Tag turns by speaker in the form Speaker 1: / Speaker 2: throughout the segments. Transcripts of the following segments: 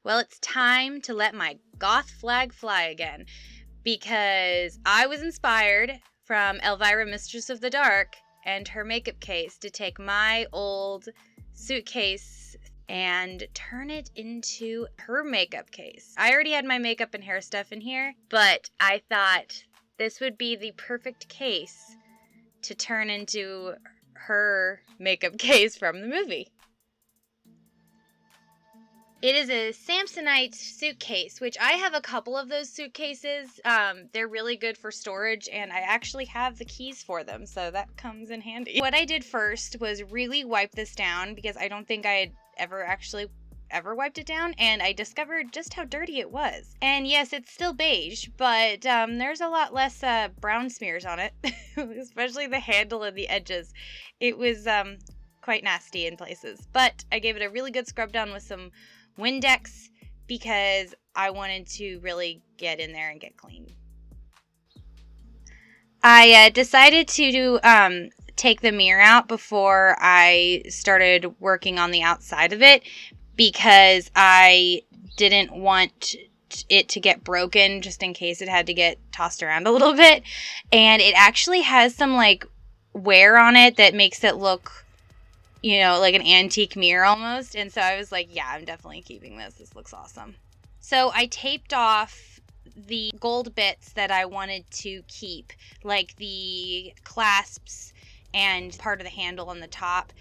Speaker 1: Well, it's time to let my goth flag fly again, because I was inspired from Elvira, Mistress of the Dark, and her makeup case to take my old suitcase and turn it into her makeup case. I already had my makeup and hair stuff in here, but I thought this would be the perfect case to turn into her makeup case from the movie. It is a Samsonite suitcase, which I have a couple of those suitcases. They're really good for storage, and I actually have the keys for them, so that comes in handy. What I did first was really wipe this down, because I don't think I had ever wiped it down, and I discovered just how dirty it was. And yes, it's still beige, but there's a lot less brown smears on it, especially the handle and the edges. It was quite nasty in places, but I gave it a really good scrub down with some Windex because I wanted to really get in there and get clean. I decided to take the mirror out before I started working on the outside of it because I didn't want it to get broken just in case it had to get tossed around a little bit. And it actually has some like wear on it that makes it look, you know, like an antique mirror almost. And so I was like, yeah, I'm definitely keeping this. This looks awesome. So I taped off the gold bits that I wanted to keep, like the clasps and part of the handle on the top,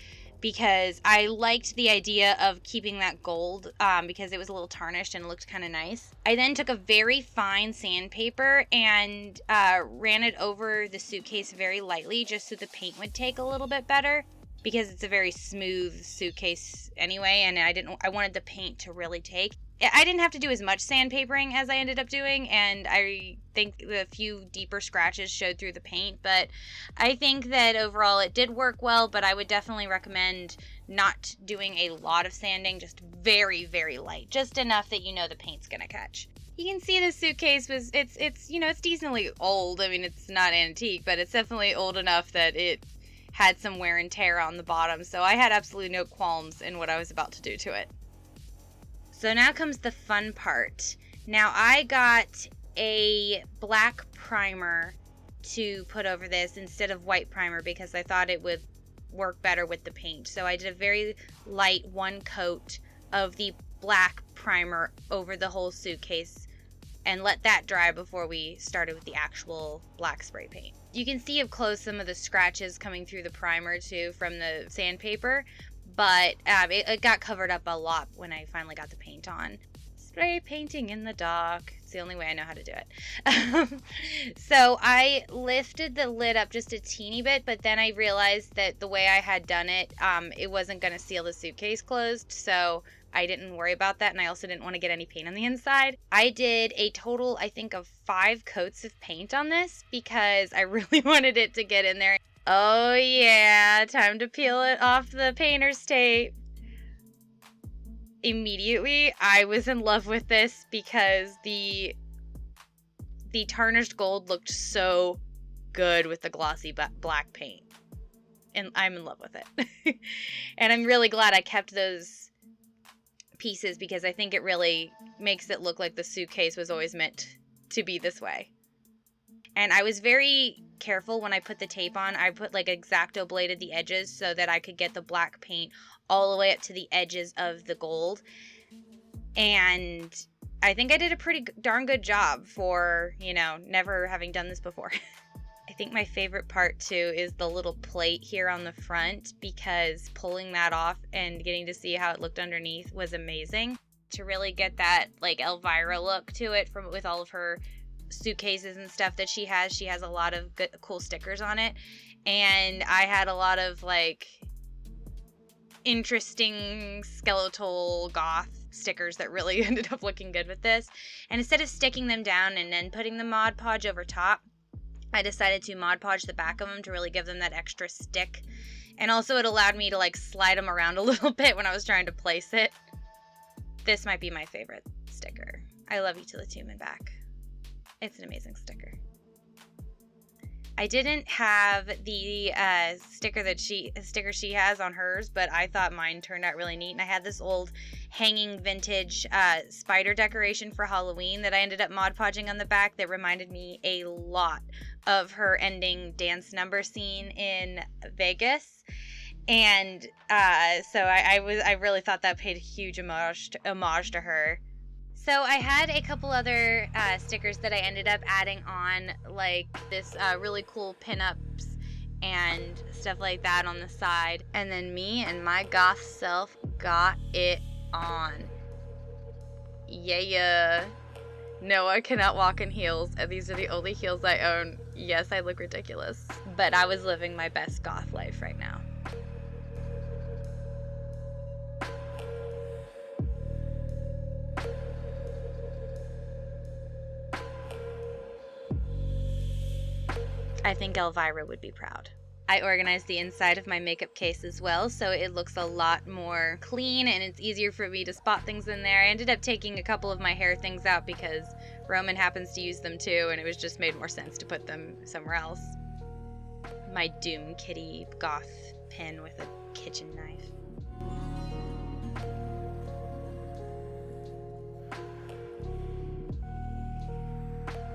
Speaker 1: because I liked the idea of keeping that gold because it was a little tarnished and looked kind of nice. I then took a very fine sandpaper and ran it over the suitcase very lightly just so the paint would take a little bit better, because it's a very smooth suitcase anyway, and I wanted the paint to really take. I didn't have to do as much sandpapering as I ended up doing, and I think the few deeper scratches showed through the paint, but I think that overall it did work well, but I would definitely recommend not doing a lot of sanding, just very, very light, just enough that you know the paint's gonna catch. You can see the suitcase it's you know, it's decently old. I mean, it's not antique, but it's definitely old enough that it had some wear and tear on the bottom, so I had absolutely no qualms in what I was about to do to it. So now comes the fun part. Now I got a black primer to put over this instead of white primer because I thought it would work better with the paint. So I did a very light one coat of the black primer over the whole suitcase and let that dry before we started with the actual black spray paint. You can see up close some of the scratches coming through the primer too from the sandpaper, but it got covered up a lot when I finally got the paint on. Spray painting in the dark. It's the only way I know how to do it. So I lifted the lid up just a teeny bit, but then I realized that the way I had done it, it wasn't going to seal the suitcase closed, so I didn't worry about that, and I also didn't want to get any paint on the inside. I did a total, I think, of 5 coats of paint on this because I really wanted it to get in there. Oh yeah, time to peel it off the painter's tape. Immediately, I was in love with this because the tarnished gold looked so good with the glossy black paint. And I'm in love with it. And I'm really glad I kept those pieces because I think it really makes it look like the suitcase was always meant to be this way. And I was very careful when I put the tape on. I put like X-Acto bladed the edges so that I could get the black paint all the way up to the edges of the gold. And I think I did a pretty darn good job for, you know, never having done this before. I think my favorite part too is the little plate here on the front, because pulling that off and getting to see how it looked underneath was amazing. To really get that like Elvira look to it with all of her suitcases and stuff that she has a lot of good, cool stickers on it, and I had a lot of like interesting skeletal goth stickers that really ended up looking good with this. And instead of sticking them down and then putting the Mod Podge over top, I decided to Mod Podge the back of them to really give them that extra stick, and also it allowed me to like slide them around a little bit when I was trying to place it. This might be my favorite sticker. I love you to the tomb and back. It's an amazing sticker. I didn't have the sticker she has on hers, but I thought mine turned out really neat. And I had this old hanging vintage spider decoration for Halloween that I ended up Mod Podging on the back that reminded me a lot of her ending dance number scene in Vegas. And so I really thought that paid a huge homage to her. So I had a couple other stickers that I ended up adding on, like this really cool pinups and stuff like that on the side. And then me and my goth self got it on. Yeah. No, I cannot walk in heels, and these are the only heels I own. Yes, I look ridiculous, but I was living my best goth life right now. I think Elvira would be proud. I organized the inside of my makeup case as well, so it looks a lot more clean and it's easier for me to spot things in there. I ended up taking a couple of my hair things out because Roman happens to use them too, and it was just made more sense to put them somewhere else. My Doom Kitty goth pin with a kitchen knife.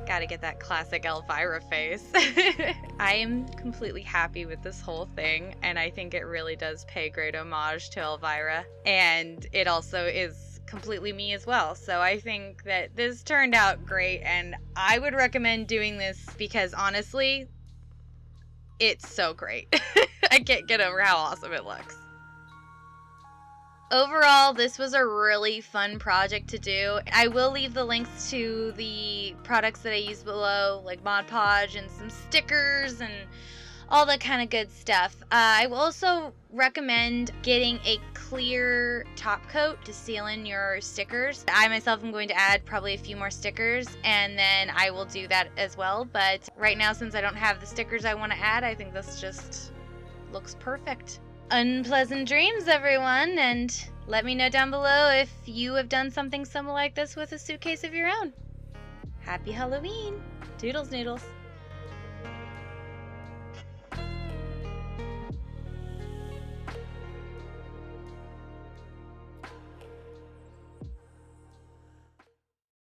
Speaker 1: Gotta get that classic Elvira face. I am completely happy with this whole thing, and I think it really does pay great homage to Elvira, and it also is completely me as well. So I think that this turned out great, and I would recommend doing this because honestly, it's so great. I can't get over how awesome it looks. Overall, this was a really fun project to do. I will leave the links to the products that I use below, like Mod Podge and some stickers and all that kind of good stuff. I will also recommend getting a clear top coat to seal in your stickers. I myself am going to add probably a few more stickers, and then I will do that as well. But right now, since I don't have the stickers I want to add, I think this just looks perfect. Unpleasant dreams, everyone, and let me know down below if you have done something similar like this with a suitcase of your own. Happy Halloween! Doodles noodles.